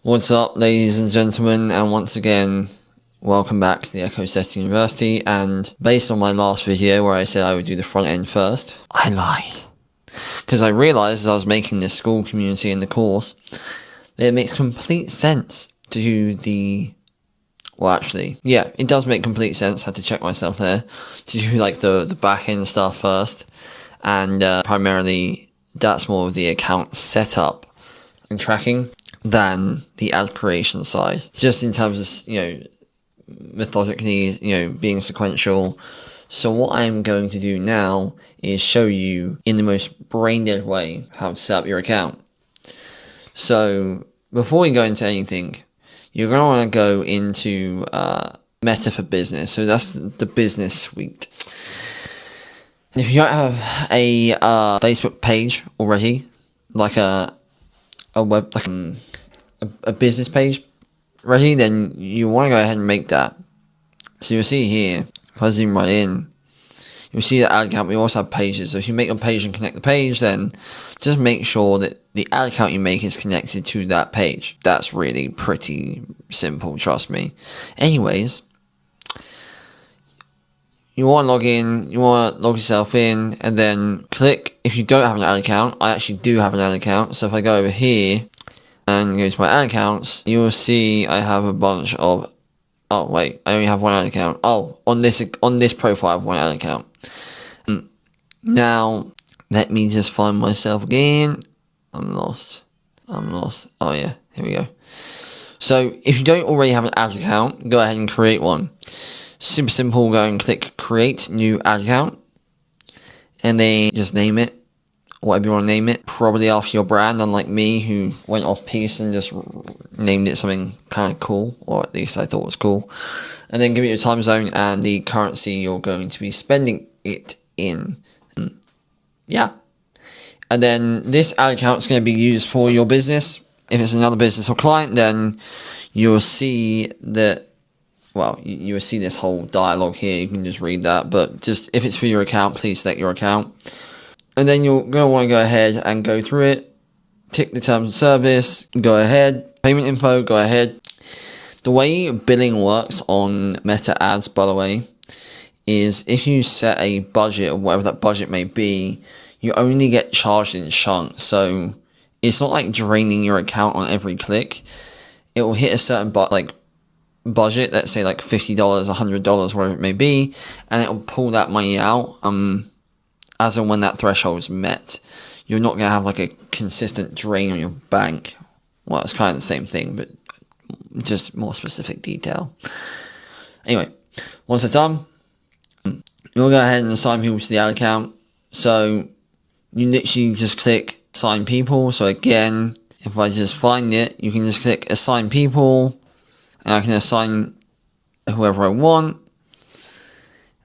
What's up, ladies and gentlemen, and once again, welcome back to the Echo Setting University. And based on my last video where I said I would do the front end first, I lied. Because I realised as I was making this school community in the course, that it makes complete sense to do the... Well, actually, yeah, it does make complete sense. I had to check myself there. To do like the back end stuff first. And primarily, that's more of the account setup and tracking than the ad creation side. Just in terms of, methodically, being sequential. So what I'm going to do now is show you in the most brain-dead way how to set up your account. So before we go into anything, you're going to want to go into Meta for Business. So that's the business suite. If you don't have a Facebook page already, like a web, like a business page ready, then you want to go ahead and make that. So you'll see here, if I zoom right in, you'll see the ad account. We also have pages. So if you make your page and connect the page, then just make sure that the ad account you make is connected to that page. That's really pretty simple, trust me. Anyways, you want to log in, you want to log yourself in, and then click, if you don't have an ad account, I actually do have an ad account. So if I go over here and go to my ad accounts, you will see I have a bunch of, oh wait, I only have one ad account. Oh, on this profile I have one ad account. Now, let me just find myself again. I'm lost. Oh yeah, here we go. So, if you don't already have an ad account, go ahead and create one. Super simple, go and click create new ad account. And then just name it, whatever you want to name it. Probably after your brand, unlike me who went off piece and just named it something kind of cool. Or at least I thought was cool. And then give it your time zone and the currency you're going to be spending it in. Yeah. And then this ad account is going to be used for your business. If it's another business or client, then you'll see that, well, you will see this whole dialogue here. You can just read that. But just if it's for your account, please select your account. And then you're going to want to go ahead and go through it. Tick the terms of service. Go ahead. Payment info. Go ahead. The way billing works on Meta Ads, by the way, is if you set a budget or whatever that budget may be, you only get charged in chunks. So it's not like draining your account on every click. It will hit a certain budget, let's say like $50, $100, whatever it may be, and it will pull that money out as and when that threshold is met. You're not going to have like a consistent drain on your bank. Well, it's kind of the same thing, but just more specific detail. Anyway, once it's done, you'll go ahead and assign people to the ad account. So you literally just click assign people. So again, if I just find it, you can just click assign people, and I can assign whoever I want.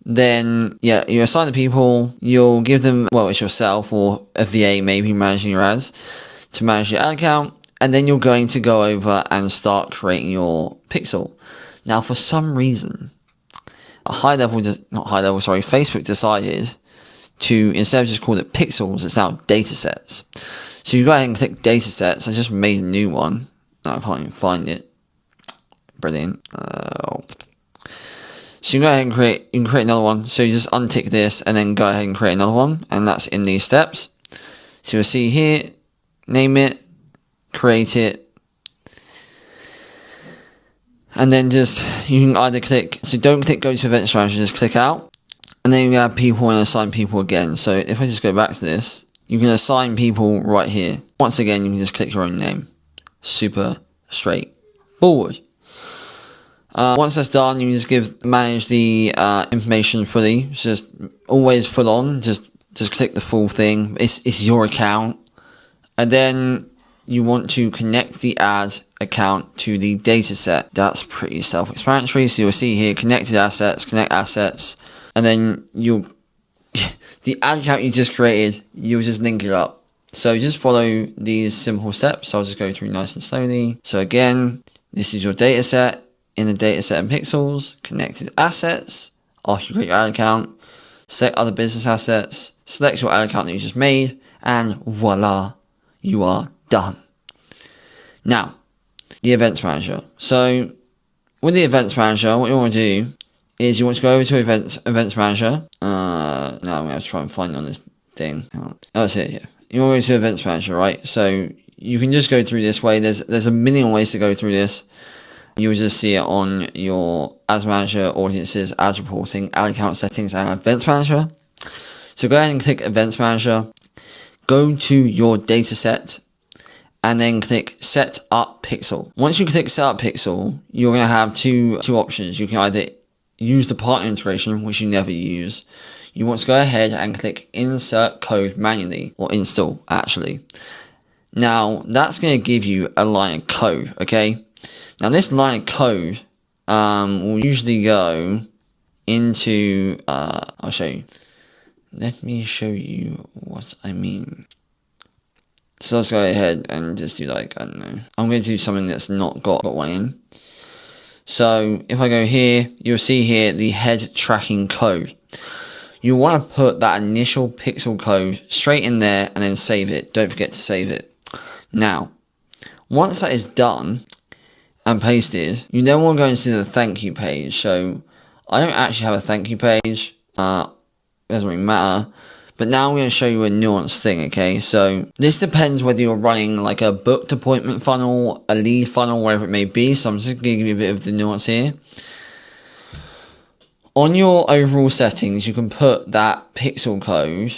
Then, yeah, you assign the people, you'll give them, well, it's yourself or a VA maybe managing your ads to manage your ad account, and then you're going to go over and start creating your pixel. Now, for some reason, Facebook decided to, instead of just call it pixels, it's now datasets. So you go ahead and click datasets. I just made a new one. No, I can't even find it. Brilliant. So you can go ahead and create another one. So you just untick this and then go ahead and create another one. And that's in these steps. So you'll see here, name it, create it. And then just, you can either click, so don't click go to event strategy, just click out. And then you have people and assign people again. So if I just go back to this, you can assign people right here. Once again, you can just click your own name. Super straightforward. Once that's done, you can just manage the information fully. It's just always full on. Just click the full thing. It's your account. And then you want to connect the ad account to the dataset. That's pretty self-explanatory. So you'll see here, connected assets, connect assets. And then the ad account you just created, you'll just link it up. So just follow these simple steps. I'll just go through nice and slowly. So again, this is your dataset. In the dataset and pixels, connected assets. After you create your ad account, select other business assets, select your ad account that you just made, and voila, you are done. Now, the Events Manager. So with the Events Manager, what you want to do is you want to go over to Events Manager. Now I'm going to try and find it on this thing. Oh, that's it, yeah. You want to go to Events Manager, right? So you can just go through this way. There's a million ways to go through this. You'll just see it on your Ads Manager, Audiences, Ads Reporting, Ad Account Settings, and Events Manager. So go ahead and click Events Manager. Go to your dataset and then click Set Up Pixel. Once you click Set Up Pixel, you're going to have two options. You can either use the partner integration, which you never use. You want to go ahead and click Insert Code manually, or install actually. Now that's going to give you a line of code, okay? Now this line of code will usually go into, I'll show you. Let me show you what I mean. So let's go ahead and just do like, I don't know. I'm going to do something that's not got one in. So if I go here, you'll see here the head tracking code. You want to put that initial pixel code straight in there and then save it. Don't forget to save it. Now, once that is done and pasted, you then want to go into the thank you page. So I don't actually have a thank you page. Doesn't really matter. But now I'm going to show you a nuanced thing, okay? So this depends whether you're running like a booked appointment funnel, a lead funnel, whatever it may be. So I'm just going to give you a bit of the nuance here. On your overall settings, you can put that pixel code.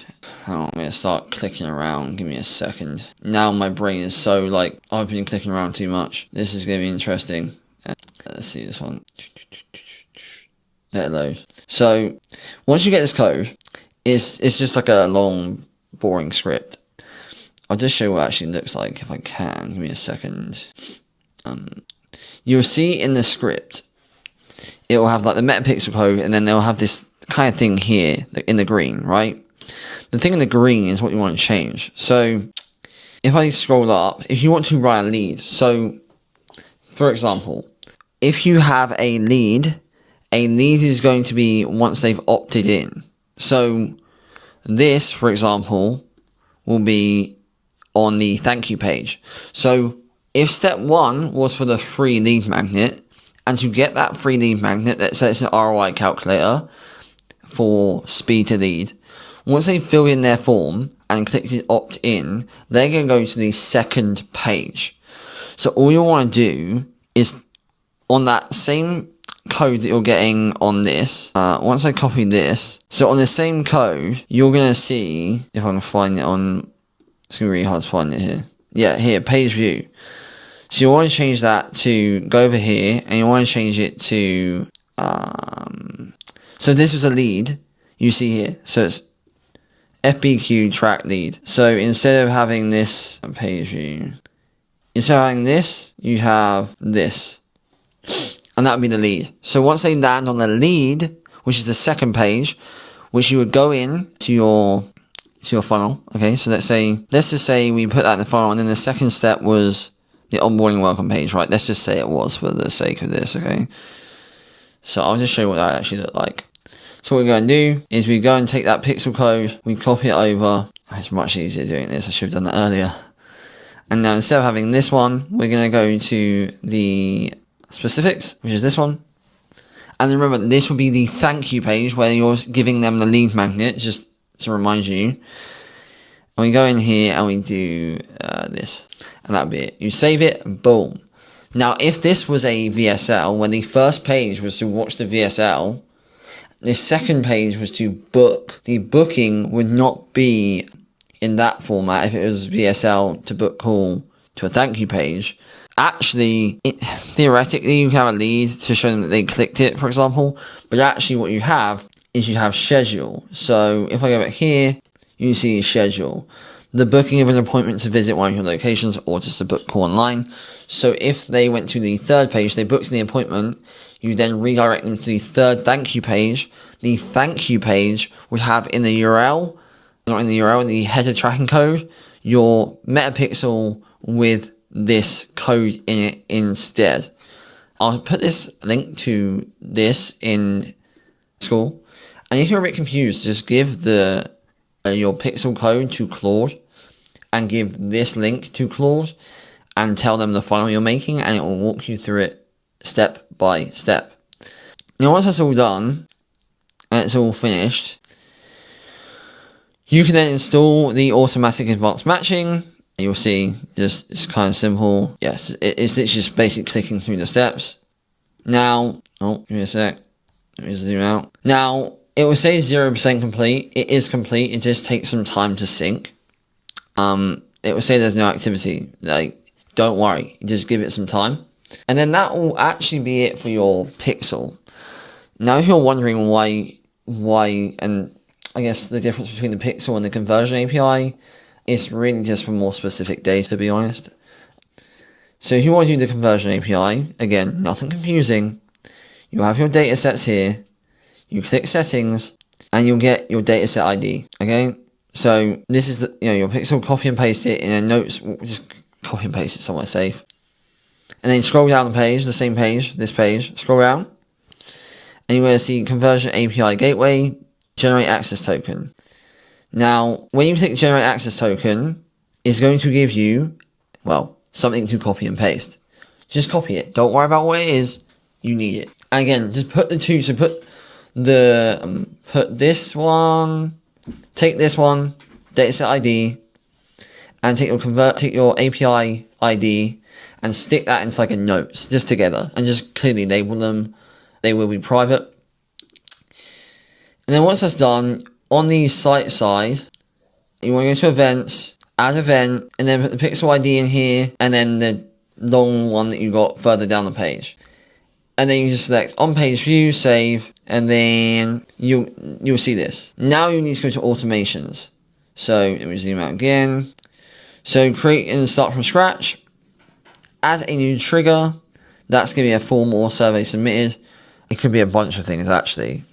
Oh, I'm going to start clicking around. Give me a second. Now my brain is so like, I've been clicking around too much. This is going to be interesting. Let's see this one. Let it load. So once you get this code, it's just like a long, boring script. I'll just show you what it actually looks like if I can. Give me a second. You'll see in the script, it will have like the metapixel code, and then they'll have this kind of thing here in the green, right? The thing in the green is what you want to change. So if I scroll up, if you want to write a lead, so for example, if you have a lead is going to be once they've opted in. So this, for example, will be on the thank you page. So if step 1 was for the free lead magnet, and to get that free lead magnet, let's say it's an ROI calculator for speed to lead, once they fill in their form and clicked opt in, they're going to go to the second page. So all you want to do is on that same code that you're getting on this, once I copy this, so on the same code, you're going to see, if I can find it on, it's going to be really hard to find it here. Yeah, here, page view. So you want to change that to, go over here, and you want to change it to, so this was a lead, you see here, so it's FBQ track lead. So instead of having this page view, instead of having this, you have this. And that would be the lead. So once they land on the lead, which is the second page, which you would go in to your funnel. Okay, so let's just say we put that in the funnel, and then the second step was the onboarding welcome page, right? Let's just say it was for the sake of this, okay? So I'll just show you what that actually looked like. So what we're going to do is we go and take that pixel code, we copy it over. It's much easier doing this, I should have done that earlier. And now instead of having this one, we're going to go to the specifics, which is this one. And remember, this will be the thank you page where you're giving them the lead magnet, just to remind you. And we go in here and we do this. And that'll be it. You save it, boom. Now, if this was a VSL, when the first page was to watch the VSL, the second page was to book. The booking would not be in that format if it was VSL to book call to a thank you page. Actually, theoretically, you can have a lead to show them that they clicked it, for example. But actually, what you have is you have schedule. So if I go back here, you see schedule. The booking of an appointment to visit one of your locations or just to book call online. So if they went to the third page, they booked the appointment, you then redirect them to the third thank you page. The thank you page would have in the URL, not in the URL, in the header tracking code, your metapixel with this code in it instead. I'll put this link to this in school. And if you're a bit confused, just give your pixel code to Claude and give this link to Claude, and tell them the funnel you're making, and it will walk you through it step by step. Now once that's all done, and it's all finished, you can then install the automatic advanced matching. You'll see it's kind of simple. Yes, it's literally just basically clicking through the steps. Now, give me a sec. Let me zoom out. Now, it will say 0% complete. It is complete. It just takes some time to sync. It will say there's no activity. Like, don't worry. Just give it some time. And then that will actually be it for your Pixel. Now, if you're wondering why, and I guess the difference between the Pixel and the Conversion API, it's really just for more specific data, to be honest. So if you want to do the Conversion API, again, nothing confusing. You'll have your data sets here. You click settings, and you'll get your dataset ID. Okay, so this is your Pixel. Copy and paste it in a notes. Just copy and paste it somewhere safe, and then scroll down the page, the same page, this page. Scroll down, and you're going to see Conversion API Gateway, Generate Access Token. Now, when you click Generate Access Token, it's going to give you, something to copy and paste. Just copy it. Don't worry about what it is. You need it. And again, just put the two. So put this one. Take this one, dataset ID, and take your API ID, and stick that into like a notes just together, and just clearly label them. They will be private. And then once that's done, on the site side, you want to go to events, add event, and then put the Pixel ID in here, and then the long one that you got further down the page. And then you just select on page view, save, and then you'll see this. Now you need to go to automations. So let me zoom out again. So create and start from scratch. Add a new trigger. That's going to be a form or survey submitted. It could be a bunch of things actually.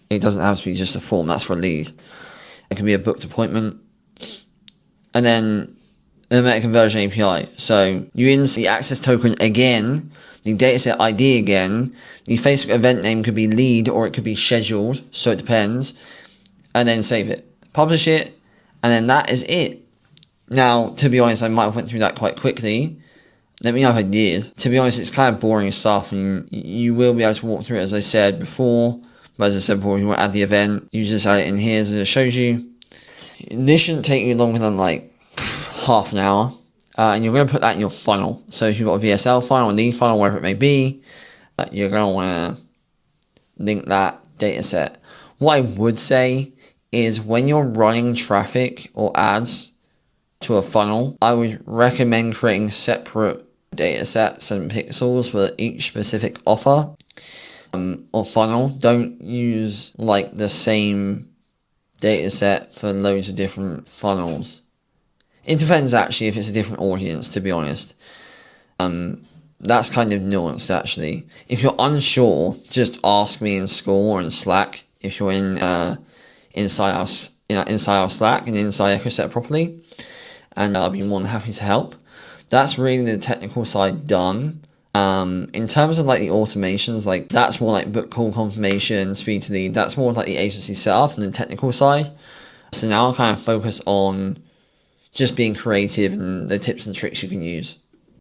It doesn't have to be just a form, that's for a lead. It can be a booked appointment. And then the Meta Conversion API. So you insert the access token again, the dataset ID again. The Facebook event name could be lead or it could be scheduled, so it depends. And then save it. Publish it, and then that is it. Now, to be honest, I might have went through that quite quickly. Let me know if I did. To be honest, it's kind of boring stuff, and you will be able to walk through it as I said before. But as I said before, if you want to add the event, you just add it in here as it shows you. This shouldn't take you longer than like half an hour. And you're going to put that in your funnel. So if you've got a VSL funnel, a lead funnel, whatever it may be, you're going to want to link that data set. What I would say is when you're running traffic or ads to a funnel, I would recommend creating separate data sets and pixels for each specific offer or funnel. Don't use like the same data set for loads of different funnels. It depends actually if it's a different audience, to be honest. That's kind of nuanced actually. If you're unsure, just ask me in school or in Slack if you're inside our Slack and inside EchoSet properly, and I'll be more than happy to help. That's really the technical side done. In terms of like the automations, like that's more like book call confirmation, speed to lead. That's more like the agency setup and the technical side. So now I'll kind of focus on just being creative and the tips and tricks you can use.